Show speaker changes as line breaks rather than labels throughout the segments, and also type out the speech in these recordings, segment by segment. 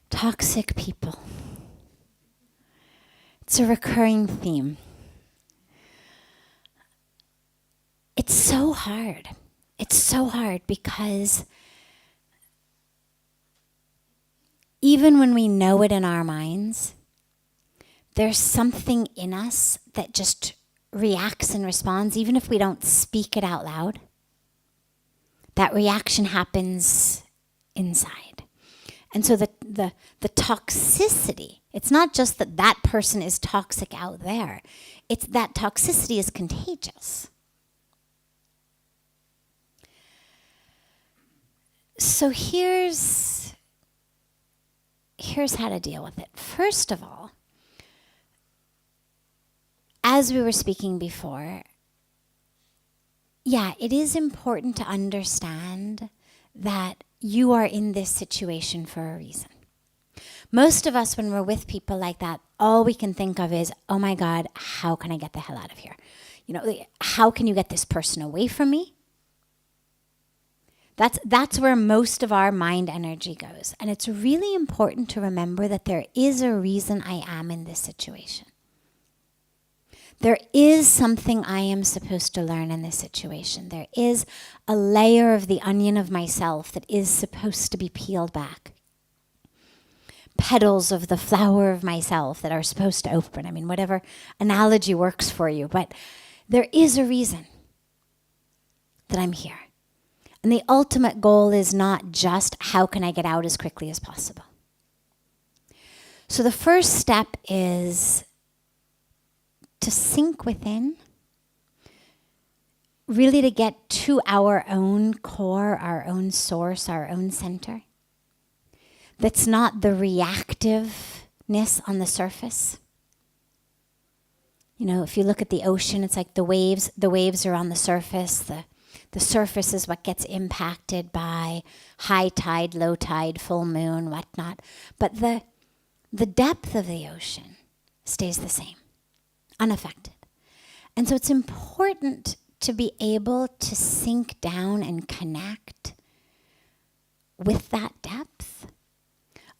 Toxic people. It's a recurring theme. It's so hard. It's so hard because even when we know it in our minds, there's something in us that just reacts and responds, even if we don't speak it out loud. That reaction happens inside. And so the toxicity, it's not just that that person is toxic out there. It's that toxicity is contagious. So here's how to deal with it. First of all, as we were speaking before, yeah, it is important to understand that you are in this situation for a reason. Most of us, when we're with people like that, all we can think of is, oh my God, how can I get the hell out of here? You know, how can you get this person away from me? That's where most of our mind energy goes. And it's really important to remember that there is a reason I am in this situation. There is something I am supposed to learn in this situation. There is a layer of the onion of myself that is supposed to be peeled back. Petals of the flower of myself that are supposed to open. I mean, whatever analogy works for you. But there is a reason that I'm here. And the ultimate goal is not just how can I get out as quickly as possible. So the first step is to sink within, really to get to our own core, our own source, our own center. That's not the reactiveness on the surface. You know, if you look at the ocean, it's like the waves are on the surface. The surface is what gets impacted by high tide, low tide, full moon, whatnot. But the depth of the ocean stays the same, unaffected. And so it's important to be able to sink down and connect with that depth.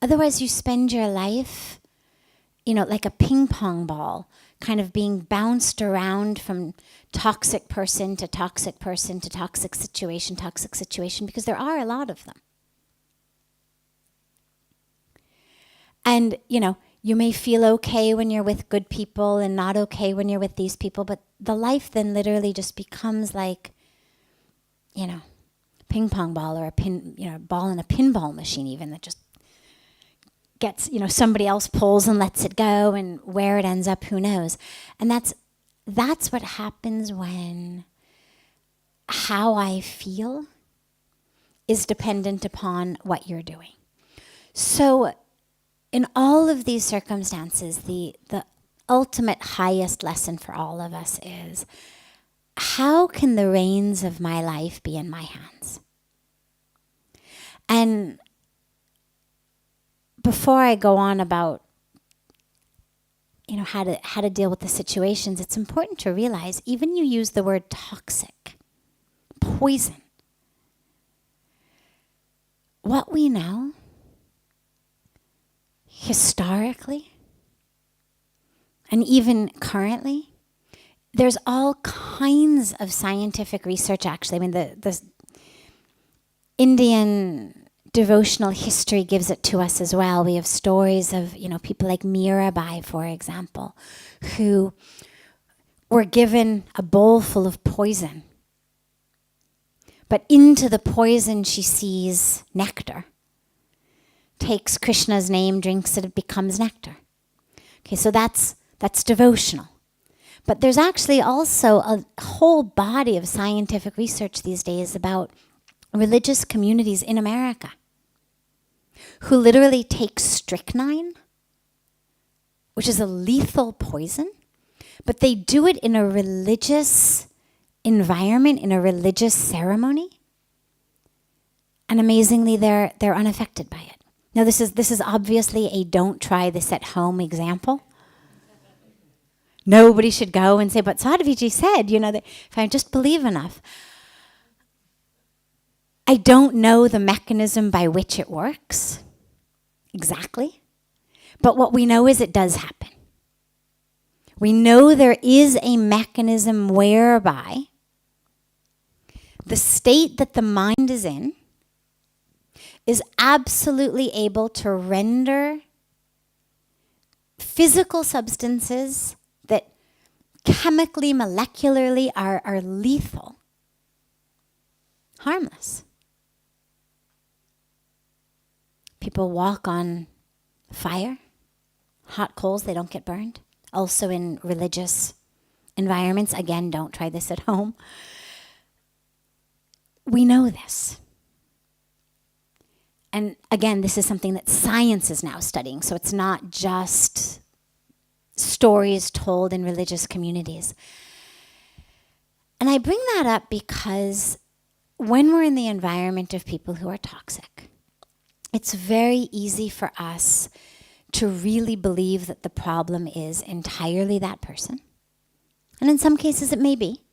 Otherwise, you spend your life, you know, like a ping pong ball, kind of being bounced around from toxic person to toxic person to toxic situation, because there are a lot of them. And, you know, you may feel okay when you're with good people and not okay when you're with these people, but the life then literally just becomes like, you know, ping pong ball or a ball in a pinball machine even that just gets, you know, somebody else pulls and lets it go, and where it ends up, who knows? And that's what happens when how I feel is dependent upon what you're doing. So in all of these circumstances, the ultimate highest lesson for all of us is, how can the reins of my life be in my hands? And before I go on about, you know, how to deal with the situations, it's important to realize, even you use the word toxic, poison. What we know historically and even currently, there's all kinds of scientific research actually. I mean, the Indian devotional history gives it to us as well. We have stories of, you know, people like Mirabai, for example, who were given a bowl full of poison. But into the poison she sees nectar. Takes Krishna's name, drinks it, it becomes nectar. Okay, so that's devotional. But there's actually also a whole body of scientific research these days about religious communities in America who literally take strychnine, which is a lethal poison, but they do it in a religious environment, in a religious ceremony. And amazingly, they're unaffected by it. Now, this is obviously a don't try this at home example. Nobody should go and say, but Sadhviji said, that if I just believe enough. I don't know the mechanism by which it works exactly, but what we know is it does happen. We know there is a mechanism whereby the state that the mind is in is absolutely able to render physical substances that chemically, molecularly are lethal, harmless. People walk on fire, hot coals, they don't get burned. Also in religious environments, again, don't try this at home. We know this. And again, this is something that science is now studying, so it's not just stories told in religious communities. And I bring that up because when we're in the environment of people who are toxic, it's very easy for us to really believe that the problem is entirely that person. And in some cases it may be.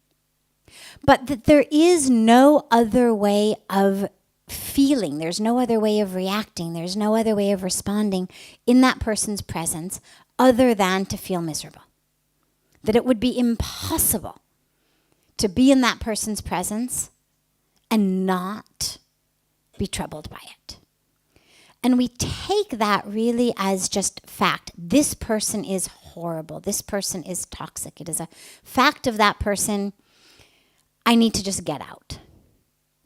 But that there is no other way of feeling, there's no other way of reacting, there's no other way of responding in that person's presence other than to feel miserable. That it would be impossible to be in that person's presence and not be troubled by it. And we take that really as just fact. This person is horrible. This person is toxic. It is a fact of that person. I need to just get out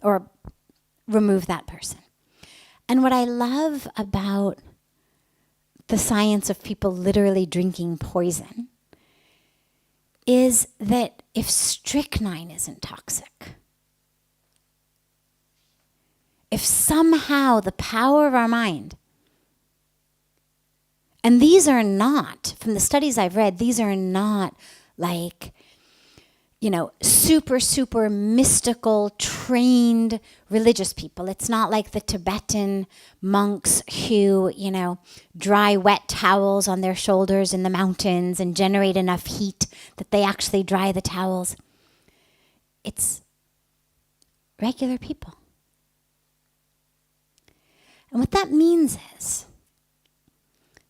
or remove that person. And what I love about the science of people literally drinking poison is that if strychnine isn't toxic, if somehow the power of our mind, and these are not, from the studies I've read, these are not like, super mystical, trained religious people. It's not like the Tibetan monks who, dry wet towels on their shoulders in the mountains and generate enough heat that they actually dry the towels. It's regular people. And what that means is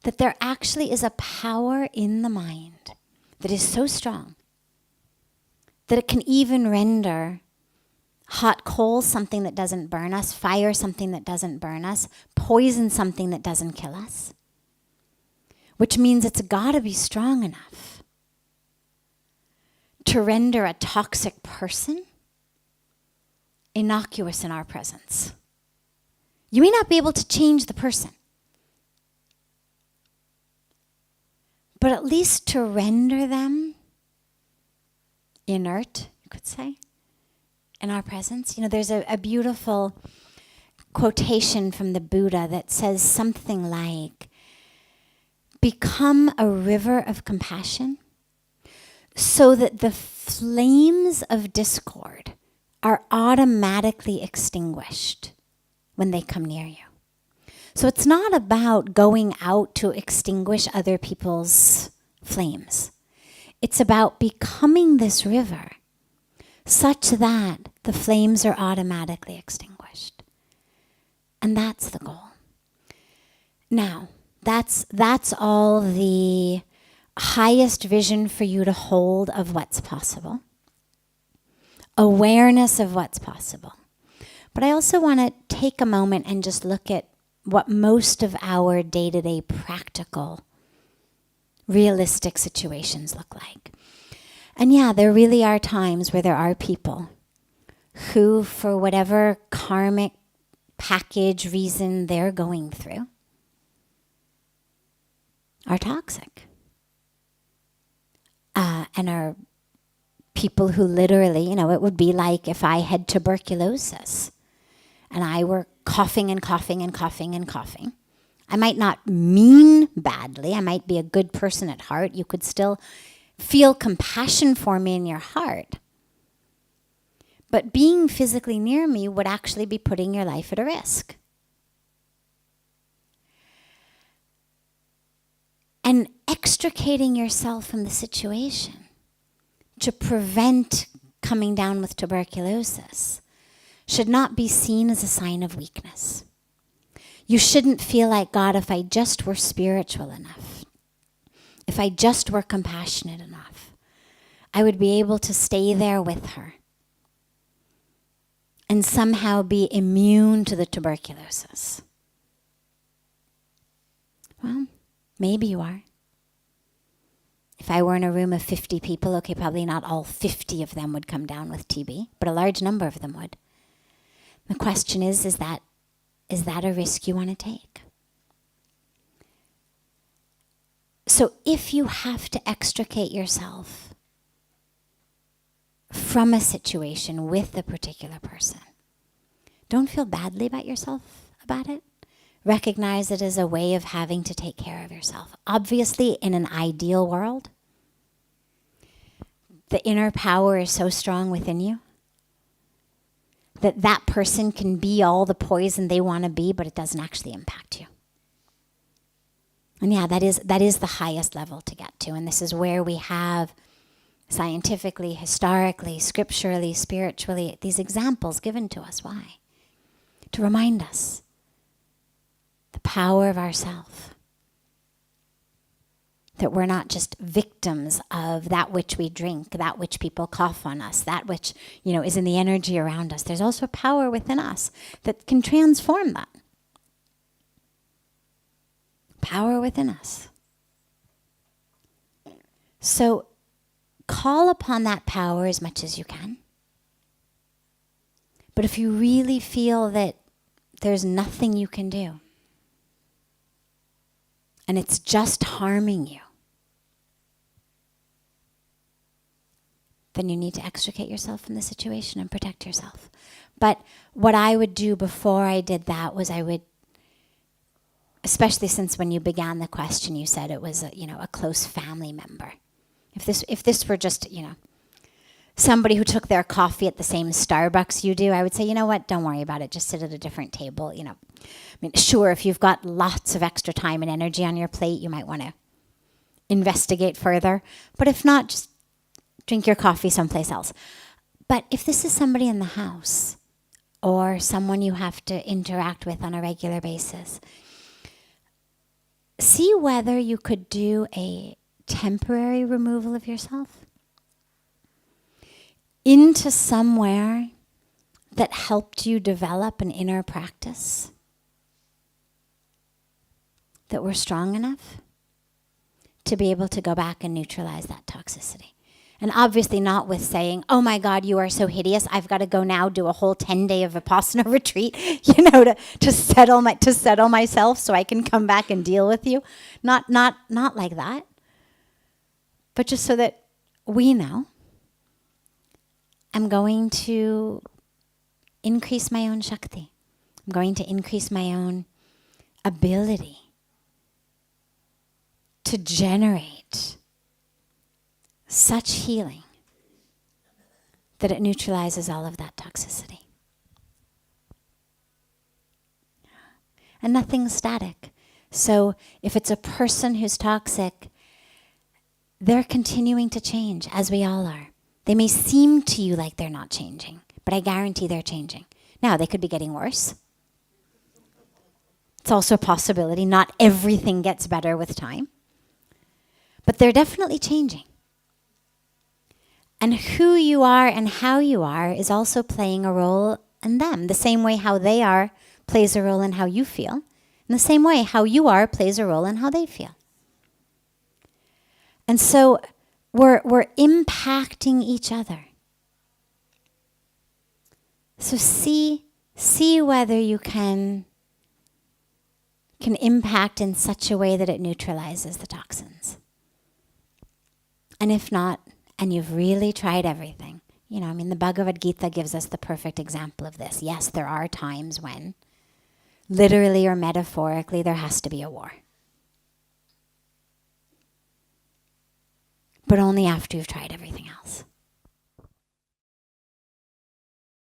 that there actually is a power in the mind that is so strong that it can even render hot coals something that doesn't burn us, fire something that doesn't burn us, poison something that doesn't kill us. Which means it's got to be strong enough to render a toxic person innocuous in our presence. You may not be able to change the person, but at least to render them inert, you could say, in our presence. There's a beautiful quotation from the Buddha that says something like, become a river of compassion so that the flames of discord are automatically extinguished when they come near you. So it's not about going out to extinguish other people's flames. It's about becoming this river such that the flames are automatically extinguished. And that's the goal. Now, that's all the highest vision for you to hold of what's possible. Awareness of what's possible. But I also want to take a moment and just look at what most of our day-to-day practical, realistic situations look like. And yeah, there really are times where there are people who, for whatever karmic package reason they're going through, are toxic. And are people who literally, it would be like if I had tuberculosis and I were coughing and coughing and coughing and coughing. I might not mean badly. I might be a good person at heart. You could still feel compassion for me in your heart. But being physically near me would actually be putting your life at a risk. And extricating yourself from the situation to prevent coming down with tuberculosis should not be seen as a sign of weakness. You shouldn't feel like, God, if I just were spiritual enough, if I just were compassionate enough, I would be able to stay there with her and somehow be immune to the tuberculosis. Well, maybe you are. If I were in a room of 50 people, okay, probably not all 50 of them would come down with TB, but a large number of them would. The question is that a risk you want to take? So if you have to extricate yourself from a situation with a particular person, don't feel badly about yourself about it. Recognize it as a way of having to take care of yourself. Obviously, in an ideal world, the inner power is so strong within you that that person can be all the poison they want to be, but it doesn't actually impact you. And yeah, that is the highest level to get to. And this is where we have scientifically, historically, scripturally, spiritually, these examples given to us. Why? To remind us the power of ourself. That we're not just victims of that which we drink, that which people cough on us, that which, is in the energy around us. There's also power within us that can transform that. Power within us. So call upon that power as much as you can. But if you really feel that there's nothing you can do, and it's just harming you, then you need to extricate yourself from the situation and protect yourself. But what I would do before I did that was I would, especially since when you began the question, you said it was a close family member. If this were just, somebody who took their coffee at the same Starbucks you do, I would say, you know what, don't worry about it. Just sit at a different table, Sure, if you've got lots of extra time and energy on your plate, you might want to investigate further. But if not, just drink your coffee someplace else. But if this is somebody in the house or someone you have to interact with on a regular basis, see whether you could do a temporary removal of yourself into somewhere that helped you develop an inner practice that were strong enough to be able to go back and neutralize that toxicity. And obviously not with saying, oh my God, you are so hideous, I've got to go now do a whole 10-day of Vipassana retreat, to settle myself so I can come back and deal with you. Not like that. But just so that we know, I'm going to increase my own Shakti. I'm going to increase my own ability to generate such healing that it neutralizes all of that toxicity. And nothing's static. So if it's a person who's toxic, they're continuing to change, as we all are. They may seem to you like they're not changing, but I guarantee they're changing. Now, they could be getting worse. It's also a possibility. Not everything gets better with time. But they're definitely changing. And who you are and how you are is also playing a role in them. The same way how they are plays a role in how you feel. In the same way how you are plays a role in how they feel. And so we're impacting each other. So see whether you can impact in such a way that it neutralizes the toxins. And if not, and you've really tried everything, the Bhagavad Gita gives us the perfect example of this. Yes, there are times when, literally or metaphorically, there has to be a war. But only after you've tried everything else.